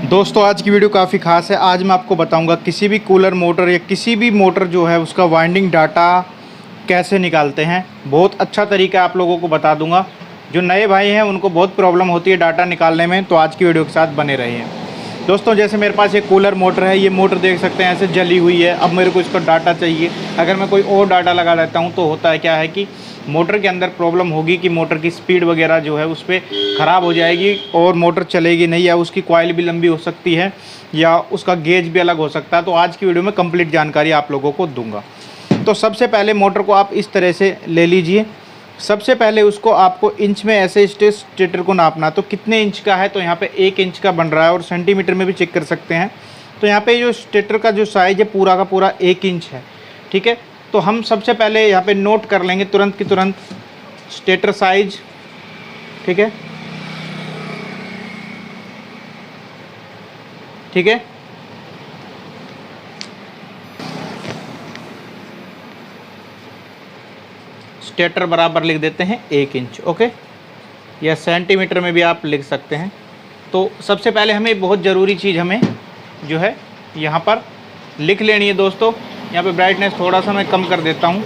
दोस्तों आज की वीडियो काफ़ी ख़ास है। आज मैं आपको बताऊंगा किसी भी कूलर मोटर या किसी भी मोटर जो है उसका वाइंडिंग डाटा कैसे निकालते हैं। बहुत अच्छा तरीका आप लोगों को बता दूंगा। जो नए भाई हैं उनको बहुत प्रॉब्लम होती है डाटा निकालने में, तो आज की वीडियो के साथ बने रहिए। दोस्तों जैसे मेरे पास एक कूलर मोटर है, ये मोटर देख सकते हैं ऐसे जली हुई है। अब मेरे को इसका डाटा चाहिए। अगर मैं कोई और डाटा लगा देता हूँ तो होता है क्या है कि मोटर के अंदर प्रॉब्लम होगी कि मोटर की स्पीड वगैरह जो है उस पर ख़राब हो जाएगी और मोटर चलेगी नहीं, या उसकी कॉइल भी लंबी हो सकती है या उसका गेज भी अलग हो सकता है। तो आज की वीडियो में कंप्लीट जानकारी आप लोगों को दूंगा। तो सबसे पहले मोटर को आप इस तरह से ले लीजिए। सबसे पहले उसको आपको इंच में ऐसे स्टेटर को नापना। तो कितने इंच का है, तो यहाँ पे 1 इंच का बन रहा है और सेंटीमीटर में भी चेक कर सकते हैं। तो यहाँ पे जो स्टेटर का जो साइज़ है पूरा का पूरा 1 इंच है। ठीक है, तो हम सबसे पहले यहाँ पे नोट कर लेंगे तुरंत की तुरंत स्टेटर साइज। ठीक है, ठीक है, स्टेटर बराबर लिख देते हैं 1 इंच। ओके, या सेंटीमीटर में भी आप लिख सकते हैं। तो सबसे पहले हमें बहुत ज़रूरी चीज़ हमें जो है यहाँ पर लिख लेनी है। दोस्तों यहाँ पे ब्राइटनेस थोड़ा सा मैं कम कर देता हूँ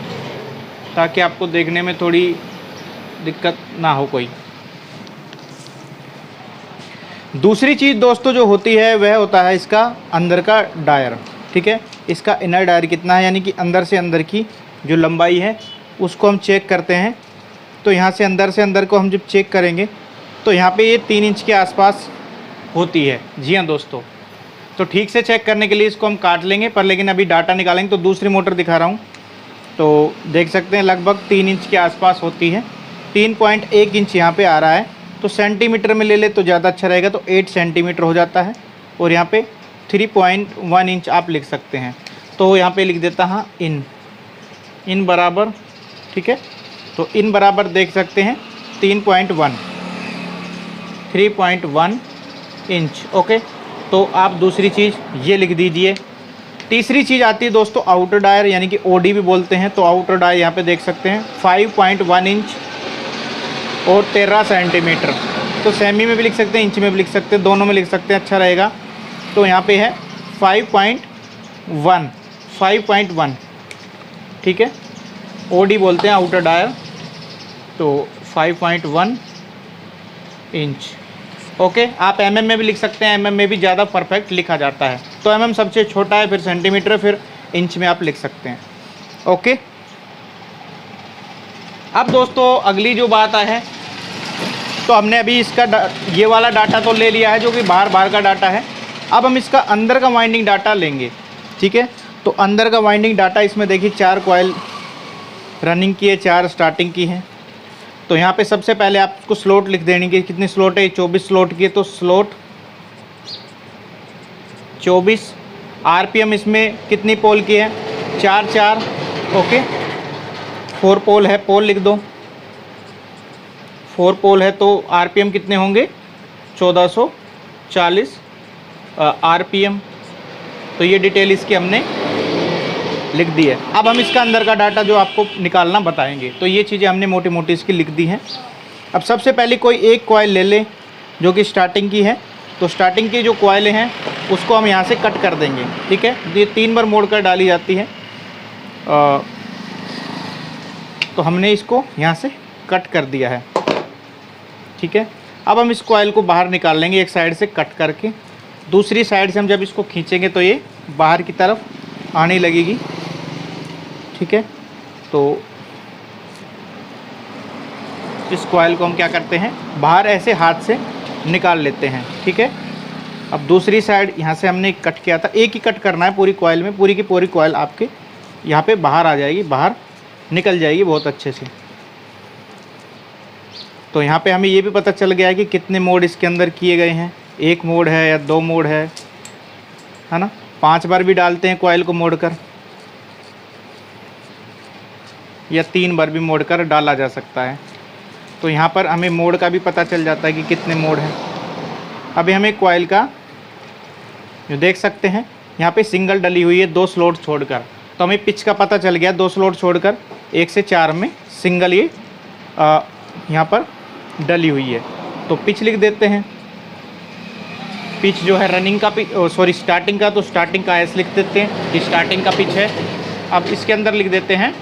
ताकि आपको देखने में थोड़ी दिक्कत ना हो कोई। दूसरी चीज़ दोस्तों जो होती है वह होता है इसका अंदर का डायर। ठीक है, इसका इनर डायर कितना है, यानी कि अंदर से अंदर की जो लंबाई है उसको हम चेक करते हैं। तो यहाँ से अंदर को हम जब चेक करेंगे तो यहाँ पे ये 3 इंच के आसपास होती है। जी हाँ दोस्तों, तो ठीक से चेक करने के लिए इसको हम काट लेंगे, पर लेकिन अभी डाटा निकालेंगे। तो दूसरी मोटर दिखा रहा हूँ, तो देख सकते हैं लगभग 3 इंच के आसपास होती है। 3.1 इंच यहाँ पे आ रहा है। तो सेंटीमीटर में ले ले तो ज़्यादा अच्छा रहेगा, तो 8 सेंटीमीटर हो जाता है। और यहाँ पे 3.1 इंच आप लिख सकते हैं। तो यहाँ पे लिख देता हाँ इन बराबर। ठीक है, तो इन बराबर देख सकते हैं 3.1 इंच। ओके, तो आप दूसरी चीज़ ये लिख दीजिए। तीसरी चीज़ आती है दोस्तों आउटर डायर, यानी कि ओडी भी बोलते हैं। तो आउटर डायर यहाँ पे देख सकते हैं 5.1 इंच और 13 सेंटीमीटर। तो सेमी में भी लिख सकते हैं, इंच में भी लिख सकते हैं, दोनों में लिख सकते हैं, अच्छा रहेगा। तो यहाँ पे है 5.1। ठीक है, ओडी बोलते हैं आउटर डायर। तो 5.1 इंच। ओके, आप mm में भी लिख सकते हैं, mm में भी ज़्यादा परफेक्ट लिखा जाता है। तो mm सबसे छोटा है, फिर सेंटीमीटर, फिर इंच में आप लिख सकते हैं। ओके, अब दोस्तों अगली जो बात है, तो हमने अभी इसका ये वाला डाटा तो ले लिया है जो कि बाहर का डाटा है। अब हम इसका अंदर का वाइंडिंग डाटा लेंगे। ठीक है, तो अंदर का वाइंडिंग डाटा इसमें देखिए 4 कॉइल रनिंग की है, 4 स्टार्टिंग की है। तो यहाँ पे सबसे पहले आपको स्लॉट लिख देनी कि कितनी स्लॉट है, 24 स्लॉट की है। तो स्लॉट 24। आरपीएम इसमें कितनी पोल की है, 4। ओके, 4 पोल है, पोल लिख दो। 4 पोल है तो आरपीएम कितने होंगे, 1440 आरपीएम। तो ये डिटेल इसकी हमने लिख दी है। अब हम इसका अंदर का डाटा जो आपको निकालना बताएंगे। तो ये चीज़ें हमने मोटी मोटी इसकी लिख दी हैं। अब सबसे पहले कोई एक कॉइल ले लें जो कि स्टार्टिंग की है। तो स्टार्टिंग की जो कॉइलें हैं उसको हम यहाँ से कट कर देंगे। ठीक है, ये 3 बार मोड़ कर डाली जाती है। तो हमने इसको यहाँ से कट कर दिया है। ठीक है, अब हम इस कॉइल को बाहर निकाल लेंगे एक साइड से कट करके। दूसरी साइड से हम जब इसको खींचेंगे तो ये बाहर की तरफ आने लगेगी। ठीक है, तो इस कॉइल को हम क्या करते हैं, बाहर ऐसे हाथ से निकाल लेते हैं। ठीक है, अब दूसरी साइड यहाँ से हमने कट किया था, एक ही कट करना है पूरी कॉइल में। पूरी की पूरी कॉइल आपके यहाँ पे बाहर आ जाएगी, बाहर निकल जाएगी बहुत अच्छे से। तो यहाँ पे हमें ये भी पता चल गया है कि कितने मोड इसके अंदर किए गए हैं। 1 मोड है या 2 मोड है ना। 5 बार भी डालते हैं कॉइल को मोड़कर, या 3 बार भी मोड़कर डाला जा सकता है। तो यहाँ पर हमें मोड का भी पता चल जाता है कि कितने मोड हैं। अभी हमें कॉइल का जो देख सकते हैं यहाँ पे सिंगल डली हुई है 2 स्लॉट छोड़कर। तो हमें पिच का पता चल गया, 2 स्लॉट छोड़कर 1 से 4 में सिंगल ये यहाँ पर डली हुई है। तो पिच लिख देते हैं पिच जो है रनिंग का पिच, सॉरी स्टार्टिंग का, तो स्टार्टिंग का एस लिख देते हैं कि स्टार्टिंग का पिच है। अब इसके अंदर लिख देते हैं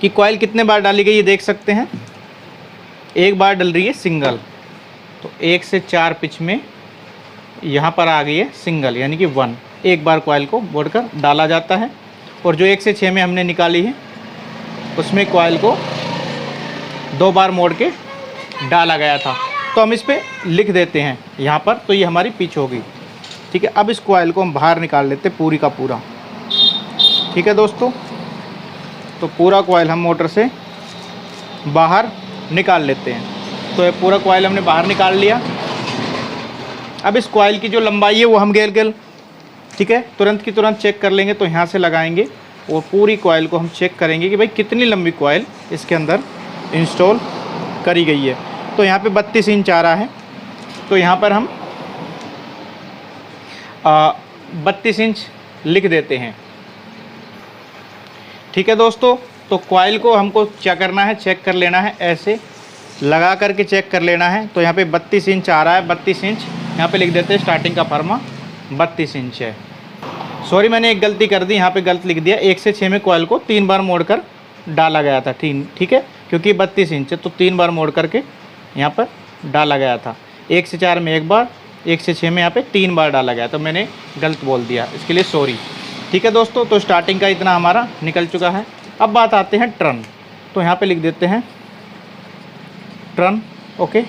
कि कॉइल कितने बार डाली गई, ये देख सकते हैं, एक बार डल रही है सिंगल, तो 1 से 4 पिच में यहाँ पर आ गई है सिंगल, यानी कि 1, एक बार कॉइल को मोड़कर डाला जाता है। और जो 1 से 6 में हमने निकाली है उसमें कॉइल को 2 बार मोड़ के डाला गया था। तो हम इस पे लिख देते हैं यहाँ पर, तो ये हमारी पिच होगी। ठीक है, अब इस कॉइल को हम बाहर निकाल लेते हैं पूरी का पूरा। ठीक है दोस्तों, तो पूरा कॉइल हम मोटर से बाहर निकाल लेते हैं। तो ये पूरा कॉइल हमने बाहर निकाल लिया। अब इस कॉइल की जो लंबाई है वो हम गेल ठीक है तुरंत की तुरंत चेक कर लेंगे। तो यहाँ से लगाएंगे और पूरी कॉइल को हम चेक करेंगे कि भाई कितनी लंबी कॉइल इसके अंदर इंस्टॉल करी गई है। तो यहाँ पे 32 इंच आ रहा है, तो यहाँ पर हम 32 इंच लिख देते हैं। ठीक है दोस्तों, तो कॉइल को हमको क्या करना है, चेक कर लेना है, ऐसे लगा करके चेक कर लेना है। तो यहाँ पे 32 इंच आ रहा है, 32 इंच यहाँ पे लिख देते हैं, स्टार्टिंग का फर्मा 32 इंच है। सॉरी, मैंने एक गलती कर दी, यहाँ पे गलत लिख दिया। 1 से 6 में कॉइल को 3 बार मोड़कर डाला गया था, ठीक है, क्योंकि 32 इंच है तो 3 बार मोड़ करके यहाँ पर डाला गया था। 1 से 4 में 1 बार, 1 से 6 में यहाँ पे 3 बार डाला गया, तो मैंने गलत बोल दिया, इसके लिए सॉरी। ठीक है दोस्तों, तो स्टार्टिंग का इतना हमारा निकल चुका है। अब बात आते हैं टर्न, तो यहाँ पे लिख देते हैं टर्न। ओके,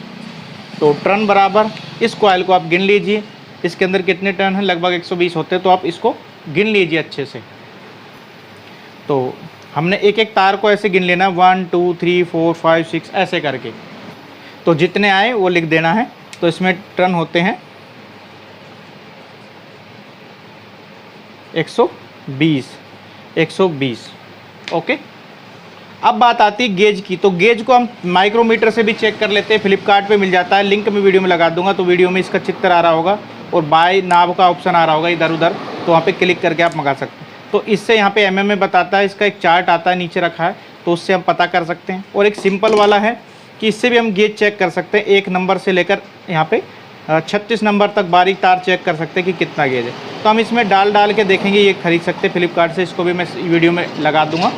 तो टर्न बराबर, इस कॉइल को आप गिन लीजिए, इसके अंदर कितने टर्न हैं, लगभग 120 होते हैं, तो आप इसको गिन लीजिए अच्छे से। तो हमने एक एक तार को ऐसे गिन लेना, 1 2 3 4 5 6 ऐसे करके, तो जितने आए वो लिख देना है। तो इसमें टर्न होते हैं 120। ओके, अब बात आती है गेज की। तो गेज को हम माइक्रोमीटर से भी चेक कर लेते हैं, फ्लिपकार्ट पे मिल जाता है, लिंक मैं वीडियो में लगा दूंगा। तो वीडियो में इसका चित्र आ रहा होगा और बाय नाव का ऑप्शन आ रहा होगा इधर उधर, तो वहाँ पे क्लिक करके आप मंगा सकते हैं। तो इससे यहाँ पे mm में बताता है, इसका एक चार्ट आता है नीचे रखा है, तो उससे हम पता कर सकते हैं। और एक सिंपल वाला है कि इससे भी हम गेज चेक कर सकते हैं, 1 नंबर से लेकर यहाँ पे 36 नंबर तक बारीक तार चेक कर सकते हैं कि कितना गेज है। तो हम इसमें डाल के देखेंगे, ये खरीद सकते हैं फ्लिपकार्ट से, इसको भी मैं वीडियो में लगा दूंगा।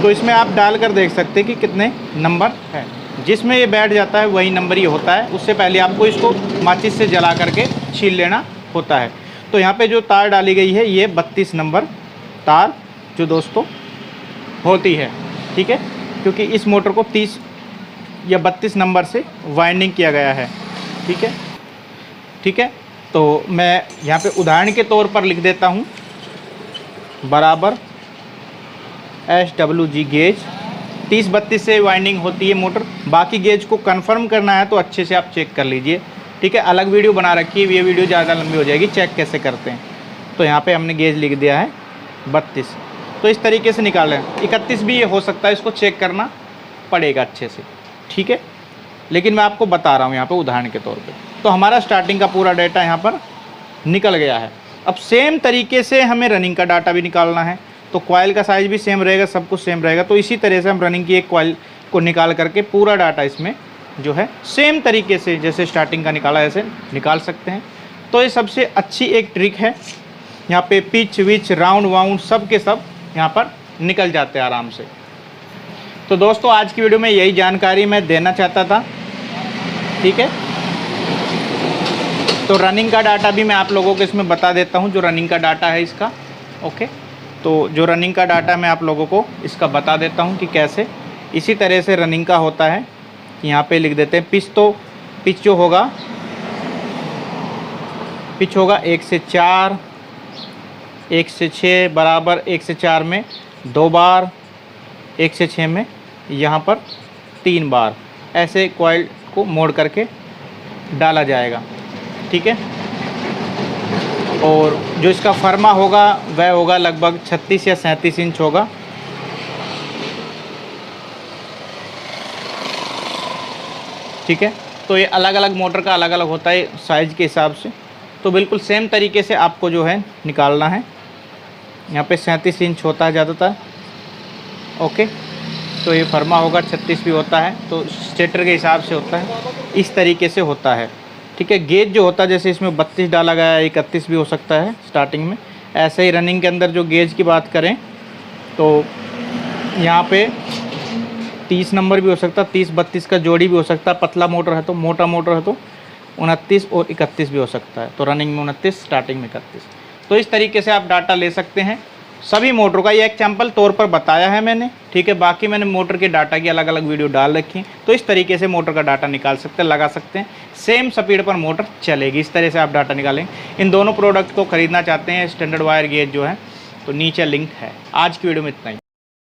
तो इसमें आप डाल कर देख सकते हैं कि कितने नंबर है, जिसमें ये बैठ जाता है वही नंबर ये होता है। उससे पहले आपको इसको माचिस से जला करके छील लेना होता है। तो यहाँ पे जो तार डाली गई है ये 32 नंबर तार जो दोस्तों होती है, ठीक है, क्योंकि इस मोटर को 30 या 32 नंबर से वाइंडिंग किया गया है। ठीक है, तो मैं यहाँ पे उदाहरण के तौर पर लिख देता हूँ, बराबर SWG गेज 30-32 से वाइंडिंग होती है मोटर। बाकी गेज को कंफर्म करना है तो अच्छे से आप चेक कर लीजिए। ठीक है, अलग वीडियो बना रखी है, ये वीडियो ज़्यादा लंबी हो जाएगी, चेक कैसे करते हैं। तो यहाँ पे हमने गेज लिख दिया है 32, तो इस तरीके से निकाल रहे हैं। 31 भी ये हो सकता है, इसको चेक करना पड़ेगा अच्छे से। ठीक है, लेकिन मैं आपको बता रहा हूँ यहाँ पर उदाहरण के तौर पर। तो हमारा स्टार्टिंग का पूरा डाटा यहाँ पर निकल गया है। अब सेम तरीके से हमें रनिंग का डाटा भी निकालना है। तो कॉइल का साइज़ भी सेम रहेगा, सब कुछ सेम रहेगा। तो इसी तरह से हम रनिंग की एक कॉइल को निकाल करके पूरा डाटा इसमें जो है सेम तरीके से जैसे स्टार्टिंग का निकाला ऐसे निकाल सकते हैं। तो ये सबसे अच्छी एक ट्रिक है। यहाँ पे पिच विच राउंड वाउंड सब के सब यहाँ पर निकल जाते हैं आराम से। तो दोस्तों आज की वीडियो में यही जानकारी मैं देना चाहता था। ठीक है, तो रनिंग का डाटा भी मैं आप लोगों को इसमें बता देता हूँ, जो रनिंग का डाटा है इसका। ओके, तो जो रनिंग का डाटा मैं आप लोगों को इसका बता देता हूँ कि कैसे। इसी तरह से रनिंग का होता है कि यहाँ पे लिख देते हैं पिच। तो पिच जो होगा, पिच होगा 1 से 4, 1 से 6 बराबर 1 से 4 में 2 बार, 1 से 6 में यहाँ पर 3 बार, ऐसे कॉइल को मोड़ करके डाला जाएगा। ठीक है, और जो इसका फर्मा होगा वह होगा लगभग 36 या 37 इंच होगा। ठीक है, तो ये अलग अलग मोटर का अलग अलग होता है साइज़ के हिसाब से। तो बिल्कुल सेम तरीके से आपको जो है निकालना है। यहाँ पे 37 इंच होता है ज़्यादातर। ओके, तो ये फर्मा होगा, 36 भी होता है, तो स्टेटर के हिसाब से होता है, इस तरीके से होता है। ठीक है। गेज जो होता है जैसे इसमें 32 डाला गया है, 31 भी हो सकता है स्टार्टिंग में। ऐसे ही रनिंग के अंदर जो गेज की बात करें तो यहाँ पे 30 नंबर भी हो सकता है, 30-32 का जोड़ी भी हो सकता है। पतला मोटर है तो, मोटा मोटर है तो 29 और 31 भी हो सकता है। तो रनिंग में 29, स्टार्टिंग में 31। तो इस तरीके से आप डाटा ले सकते हैं सभी मोटरों का। ये एग्जाम्पल तौर पर बताया है मैंने, ठीक है। बाकी मैंने मोटर के डाटा की अलग अलग वीडियो डाल रखी हैं। तो इस तरीके से मोटर का डाटा निकाल सकते हैं, लगा सकते हैं। सेम स्पीड पर मोटर चलेगी, इस तरह से आप डाटा निकालेंगे। इन दोनों प्रोडक्ट को खरीदना चाहते हैं, स्टैंडर्ड वायर गेज जो है, तो नीचे लिंक है। आज की वीडियो में इतना ही।